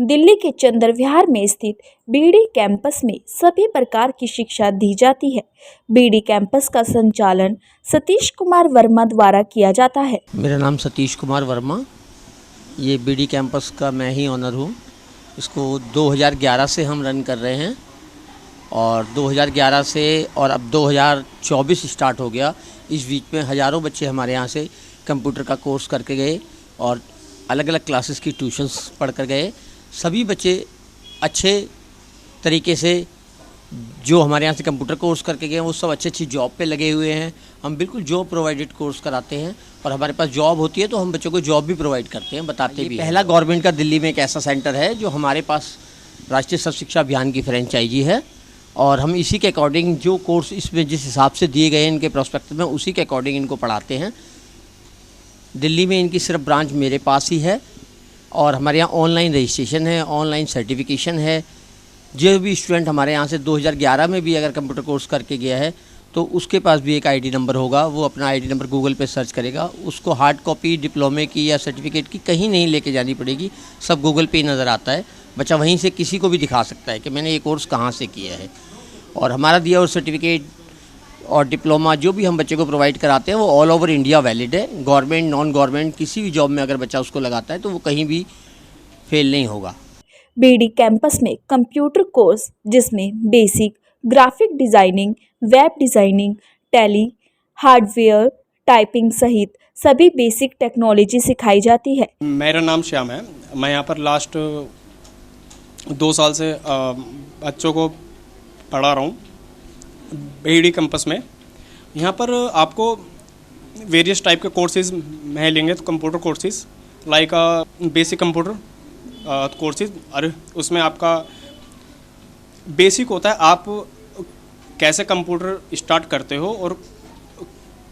दिल्ली के चंद्र विहार में स्थित बीडी कैंपस में सभी प्रकार की शिक्षा दी जाती है। बीडी कैंपस का संचालन सतीश कुमार वर्मा द्वारा किया जाता है। मेरा नाम सतीश कुमार वर्मा, ये बीडी कैंपस का मैं ही ऑनर हूँ। इसको 2011 से हम रन कर रहे हैं और 2011 से और अब 2024 स्टार्ट हो गया। इस बीच में हज़ारों बच्चे हमारे यहाँ से कंप्यूटर का कोर्स करके गए और अलग अलग क्लासेस की ट्यूशन्स पढ़ कर गए। सभी बच्चे अच्छे तरीके से जो हमारे यहाँ से कंप्यूटर कोर्स करके गए वो सब अच्छी जॉब पे लगे हुए हैं। हम बिल्कुल जॉब प्रोवाइडेड कोर्स कराते हैं और हमारे पास जॉब होती है तो हम बच्चों को जॉब भी प्रोवाइड करते हैं, बताते भी। पहला गवर्नमेंट का दिल्ली में एक ऐसा सेंटर है जो हमारे पास राष्ट्रीय सर्व शिक्षा अभियान की फ्रेंचाइजी है और हम इसी के अकॉर्डिंग जो कोर्स इसमें जिस हिसाब से दिए गए हैं इनके प्रोस्पेक्ट में, उसी के अकॉर्डिंग इनको पढ़ाते हैं। दिल्ली में इनकी सिर्फ ब्रांच मेरे पास ही है और हमारे यहाँ ऑनलाइन रजिस्ट्रेशन है, ऑनलाइन सर्टिफिकेशन है। जो भी स्टूडेंट हमारे यहाँ से 2011 में भी अगर कंप्यूटर कोर्स करके गया है तो उसके पास भी एक आईडी नंबर होगा। वो अपना आईडी नंबर गूगल पे सर्च करेगा, उसको हार्ड कॉपी डिप्लोमे की या सर्टिफिकेट की कहीं नहीं लेके जानी पड़ेगी, सब गूगल पे ही नज़र आता है। बच्चा वहीं से किसी को भी दिखा सकता है कि मैंने ये कोर्स कहाँ से किया है। और हमारा दिया हुआ सर्टिफिकेट और डिप्लोमा जो भी हम बच्चे को प्रोवाइड कराते हैं वो ऑल ओवर इंडिया वैलिड है। गवर्नमेंट नॉन गवर्नमेंट किसी भी जॉब में अगर बच्चा उसको लगाता है तो वो कहीं भी फेल नहीं होगा। बीडी कैंपस में कंप्यूटर कोर्स जिसमें basic graphic designing, web designing, tally, hardware, typing सहित सभी बेसिक टेक्नोलॉजी सिखाई जाती है। मेरा नाम श्याम है। मैं यहाँ पर लास्ट 2 साल से बच्चों को पढ़ा रहा हूँ बीडी कैंपस में। यहाँ पर आपको वेरियस टाइप के कोर्सेज में लेंगे तो computer courses like basic computer courses, और उसमें आपका बेसिक होता है आप कैसे कंप्यूटर स्टार्ट करते हो और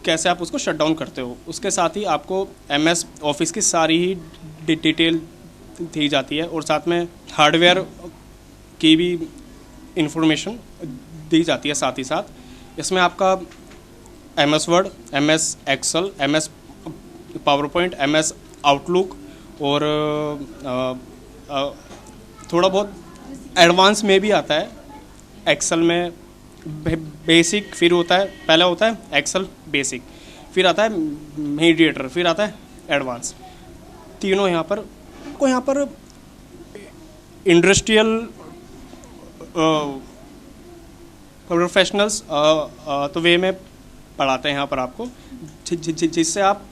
कैसे आप उसको शट डाउन करते हो। उसके साथ ही आपको MS ऑफिस की सारी ही डिटेल दी जाती है और साथ में हार्डवेयर की भी इंफॉर्मेशन दी जाती है। साथ ही साथ इसमें आपका MS Word, MS Excel, MS PowerPoint, MS Outlook और थोड़ा बहुत एडवांस में भी आता है। एक्सेल में बेसिक, फिर होता है पहला होता है एक्सेल बेसिक, फिर आता है मीडिएटर, फिर आता है एडवांस। तीनों यहाँ पर इंडस्ट्रियल प्रोफेशनल्स तो वे में पढ़ाते हैं यहाँ पर आपको, जिससे आप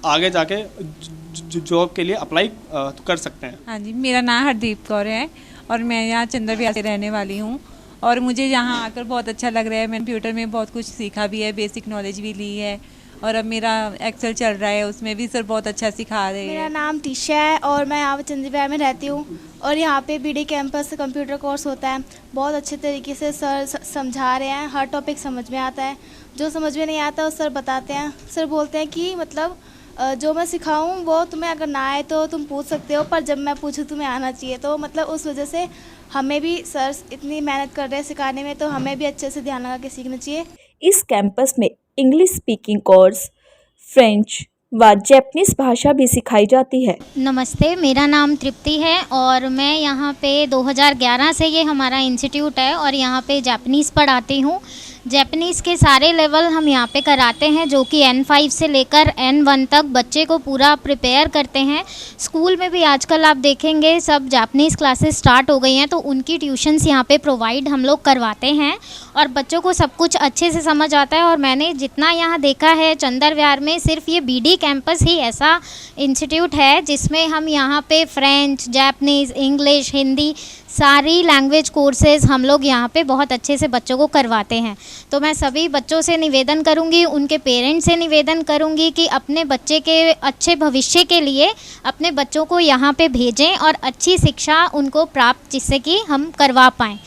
आगे जाके जॉब के लिए अप्लाई कर सकते हैं। हाँ जी, मेरा नाम हरदीप कौर है और मैं यहाँ चंद्र विहार से रहने वाली हूँ और मुझे यहाँ आकर बहुत अच्छा लग रहा है। मैंने कंप्यूटर में बहुत कुछ सीखा भी है, बेसिक नॉलेज भी ली है और अब मेरा एक्सेल चल रहा है, उसमें भी सर बहुत अच्छा सिखा रहे हैं। मेरा नाम टीशा है और मैं यहाँ पर चंद्र विहार में रहती हूँ और यहाँ पे बीडी कैंपस कंप्यूटर कोर्स होता है। बहुत अच्छे तरीके से सर समझा रहे हैं, हर टॉपिक समझ में आता है। जो समझ में नहीं आता वो सर बताते हैं। सर बोलते हैं कि मतलब जो मैं सिखाऊं वो तुम्हें अगर ना आए तो तुम पूछ सकते हो, पर जब मैं पूछूं तुम्हें आना चाहिए। तो मतलब उस वजह से हमें भी सर इतनी मेहनत कर रहे हैं सिखाने में, तो हमें भी अच्छे से ध्यान लगा के सीखना चाहिए। इस कैंपस में इंग्लिश स्पीकिंग कोर्स, फ्रेंच व जैपनीज भाषा भी सिखाई जाती है। नमस्ते, मेरा नाम तृप्ति है और मैं यहाँ पे 2011 से ये हमारा इंस्टीट्यूट है और यहाँ पे जापानीज़ पढ़ाती हूँ। जैपनीज़ के सारे लेवल हम यहाँ पे कराते हैं जो कि N5 से लेकर N1 तक बच्चे को पूरा प्रिपेयर करते हैं। स्कूल में भी आजकल आप देखेंगे सब जापानीज़ क्लासेस स्टार्ट हो गई हैं, तो उनकी ट्यूशन्स यहाँ पे प्रोवाइड हम लोग करवाते हैं और बच्चों को सब कुछ अच्छे से समझ आता है। और मैंने जितना यहाँ देखा है चंद्र विहार में सिर्फ ये बीडी कैंपस ही ऐसा इंस्टीट्यूट है जिसमें हम यहाँ पे फ्रेंच, जापानीज़, इंग्लिश, हिंदी सारी लैंग्वेज कोर्सेज हम लोग यहाँ पे बहुत अच्छे से बच्चों को करवाते हैं। तो मैं सभी बच्चों से निवेदन करूँगी, उनके पेरेंट्स से निवेदन करूँगी कि अपने बच्चे के अच्छे भविष्य के लिए अपने बच्चों को यहाँ पे भेजें और अच्छी शिक्षा उनको प्राप्त जिससे कि हम करवा पाएँ।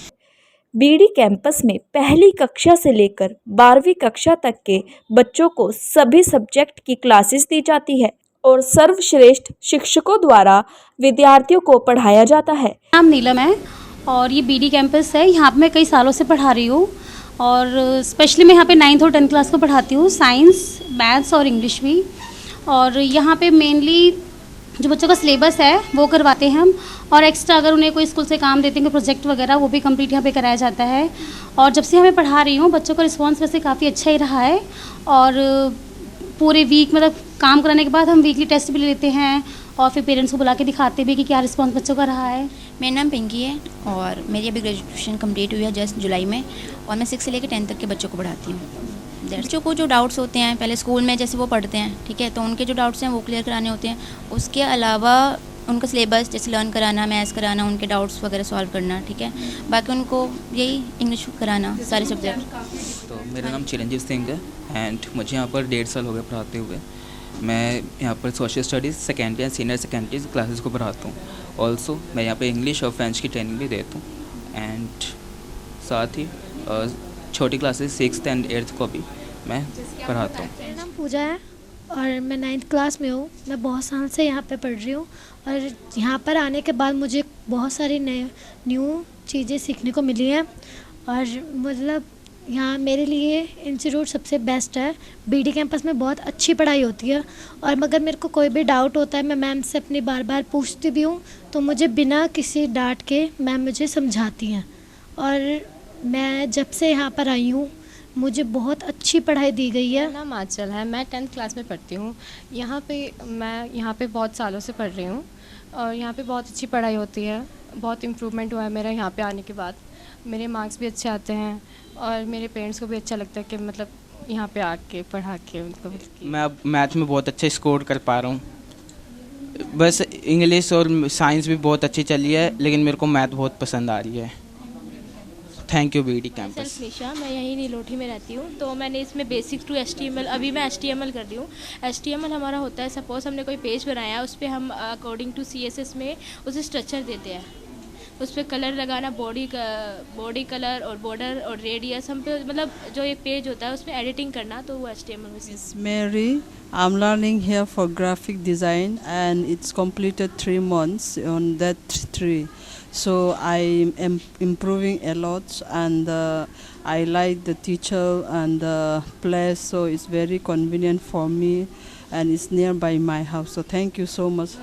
बीडी कैंपस में पहली कक्षा से लेकर 12वीं कक्षा तक के बच्चों को सभी सब्जेक्ट की क्लासेस दी जाती है और सर्वश्रेष्ठ शिक्षकों द्वारा विद्यार्थियों को पढ़ाया जाता है। नाम नीलम है और ये बीडी कैंपस है। यहाँ पे मैं कई सालों से पढ़ा रही हूँ और स्पेशली मैं यहाँ पे 9th और 10th क्लास को पढ़ाती हूँ, साइंस, मैथ्स और इंग्लिश भी। और यहाँ पे मेनली जो बच्चों का सिलेबस है वो करवाते हैं हम, और एक्स्ट्रा अगर उन्हें कोई स्कूल से काम देते हैं कोई प्रोजेक्ट वगैरह वो भी कंप्लीट यहाँ पे कराया जाता है। और जब से हमें पढ़ा रही हूँ बच्चों का रिस्पांस वैसे काफ़ी अच्छा ही रहा है, और पूरे वीक मतलब काम कराने के बाद हम वीकली टेस्ट भी ले लेते हैं और फिर पेरेंट्स को बुला के दिखाते भी कि क्या रिस्पांस बच्चों का रहा है। मेरा नाम पिंकी है और मेरी अभी ग्रेजुएशन कंप्लीट हुई है जस्ट जुलाई में, और मैं 6 से लेकर 10 तक के बच्चों को पढ़ाती हूँ। बच्चों को जो डाउट्स होते हैं पहले स्कूल में जैसे वो पढ़ते हैं, ठीक है, तो उनके जो डाउट्स हैं वो क्लियर कराने होते हैं। उसके अलावा उनका सिलेबस जैसे लर्न कराना, मैथ्स कराना, उनके डाउट्स वगैरह सॉल्व करना, ठीक है। बाकी उनको यही इंग्लिश कराना, सारे सब्जेक्ट। तो मेरा नाम चिरंजीव सिंह है एंड मुझे यहाँ पर 1.5 साल हो गए पढ़ाते हुए। मैं यहाँ पर social studies secondary and senior secondary classes को पढ़ाता हूँ। ऑल्सो मैं यहाँ पे इंग्लिश और फ्रेंच की ट्रेनिंग भी देता हूँ एंड साथ ही छोटी क्लासेस 6th एंड 8th को भी मैं पढ़ाता हूँ। मेरा नाम पूजा है और मैं 9th क्लास में हूँ। मैं बहुत साल से यहाँ पे पढ़ रही हूँ और यहाँ पर आने के बाद मुझे बहुत सारी न्यू चीज़ें सीखने को मिली हैं, और मतलब यहाँ मेरे लिए इंस्टीट्यूट सबसे बेस्ट है। बीडी कैंपस में बहुत अच्छी पढ़ाई होती है, और मगर मेरे को कोई भी डाउट होता है मैं मैम से अपनी बार बार पूछती भी हूँ, तो मुझे बिना किसी डांट के मैम मुझे समझाती हैं। और मैं जब से यहाँ पर आई हूँ मुझे बहुत अच्छी पढ़ाई दी गई है। मेरा नाम आंचल है, मैं 10th क्लास में पढ़ती हूँ। मैं यहाँ पे बहुत सालों से पढ़ रही हूँ और यहाँ पे बहुत अच्छी पढ़ाई होती है। बहुत इम्प्रूवमेंट हुआ है मेरा यहाँ पे आने के बाद। मेरे मार्क्स भी अच्छे आते हैं और मेरे पेरेंट्स को भी अच्छा लगता है कि मतलब यहाँ पे आके पढ़ा के उनको। मैं अब मैथ में बहुत अच्छा स्कोर कर पा रहा हूँ। बस इंग्लिश और साइंस भी बहुत अच्छी चली है, लेकिन मेरे को मैथ बहुत पसंद आ रही है। Thank you BD campus. Nisha, मैं यहीं नीलोठी में रहती हूँ। तो मैंने इसमें बेसिक टू HTML, अभी मैं HTML कर रही हूँ। HTML हमारा होता है, सपोज हमने कोई पेज बनाया, उस पर हम अकॉर्डिंग टू CSS में उसे स्ट्रक्चर देते हैं। उस पर कलर लगाना, बॉडी कलर और बॉर्डर और रेडियस, हम पे मतलब जो ये पेज होता है उसमें एडिटिंग करना, तो वो HTML में। Mary, I'm learning here for graphic design and it's completed 3 months on that 3. So I am improving a lot, and I like the teacher and the place, so it's very convenient for me and it's nearby my house. So thank you so much.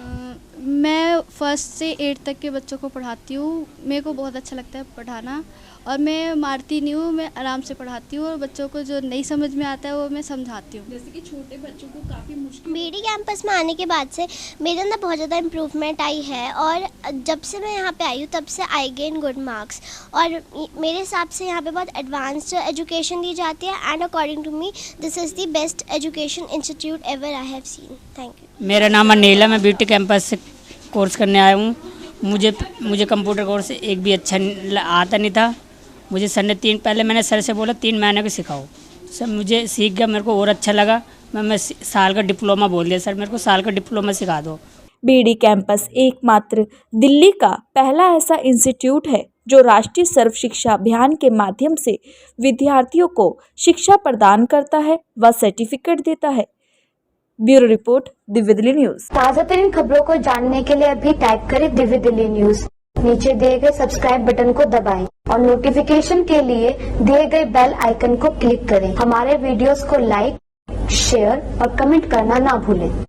मैं 1st से 8th तक के बच्चों को पढ़ाती हूँ। मेरे को बहुत अच्छा लगता है पढ़ाना, और मैं मारती नहीं हूँ, मैं आराम से पढ़ाती हूँ, और बच्चों को जो नहीं समझ में आता है वो मैं समझाती हूँ। जैसे कि छोटे बच्चों को काफ़ी मुश्किल। बीडी कैंपस में आने के बाद से मेरे अंदर बहुत ज़्यादा इम्प्रूवमेंट आई है, और जब से मैं यहाँ पे आई हूँ तब से आई गेन गुड मार्क्स, और मेरे हिसाब से यहाँ पे बहुत एडवांस्ड एजुकेशन दी जाती है, and according to me this is the best education institute ever I have seen. Thank you. मेरा नाम अनिल है, मैं बीडी कैंपस से कोर्स करने आया हूँ। मुझे कंप्यूटर कोर्स एक भी अच्छा आता नहीं था। मुझे सर ने पहले मैंने सर से बोला 3 महीने को सिखाओ। सर मुझे सीख गया, मेरे को और अच्छा लगा। मैं साल का डिप्लोमा बोल दिया, सर मेरे को साल का डिप्लोमा सिखा दो। बीडी कैंपस एकमात्र दिल्ली का पहला ऐसा इंस्टीट्यूट है जो राष्ट्रीय सर्व शिक्षा अभियान के माध्यम से विद्यार्थियों को शिक्षा प्रदान करता है व सर्टिफिकेट देता है। Bureau report, Divya Delhi news. ताज़ा तरीन खबरों को जानने के लिए अभी टाइप करें दिव्य दिल्ली न्यूज। नीचे दिए गए सब्सक्राइब बटन को दबाएं और नोटिफिकेशन के लिए दिए गए बेल आइकन को क्लिक करें। हमारे वीडियोस को लाइक, शेयर और कमेंट करना ना भूलें।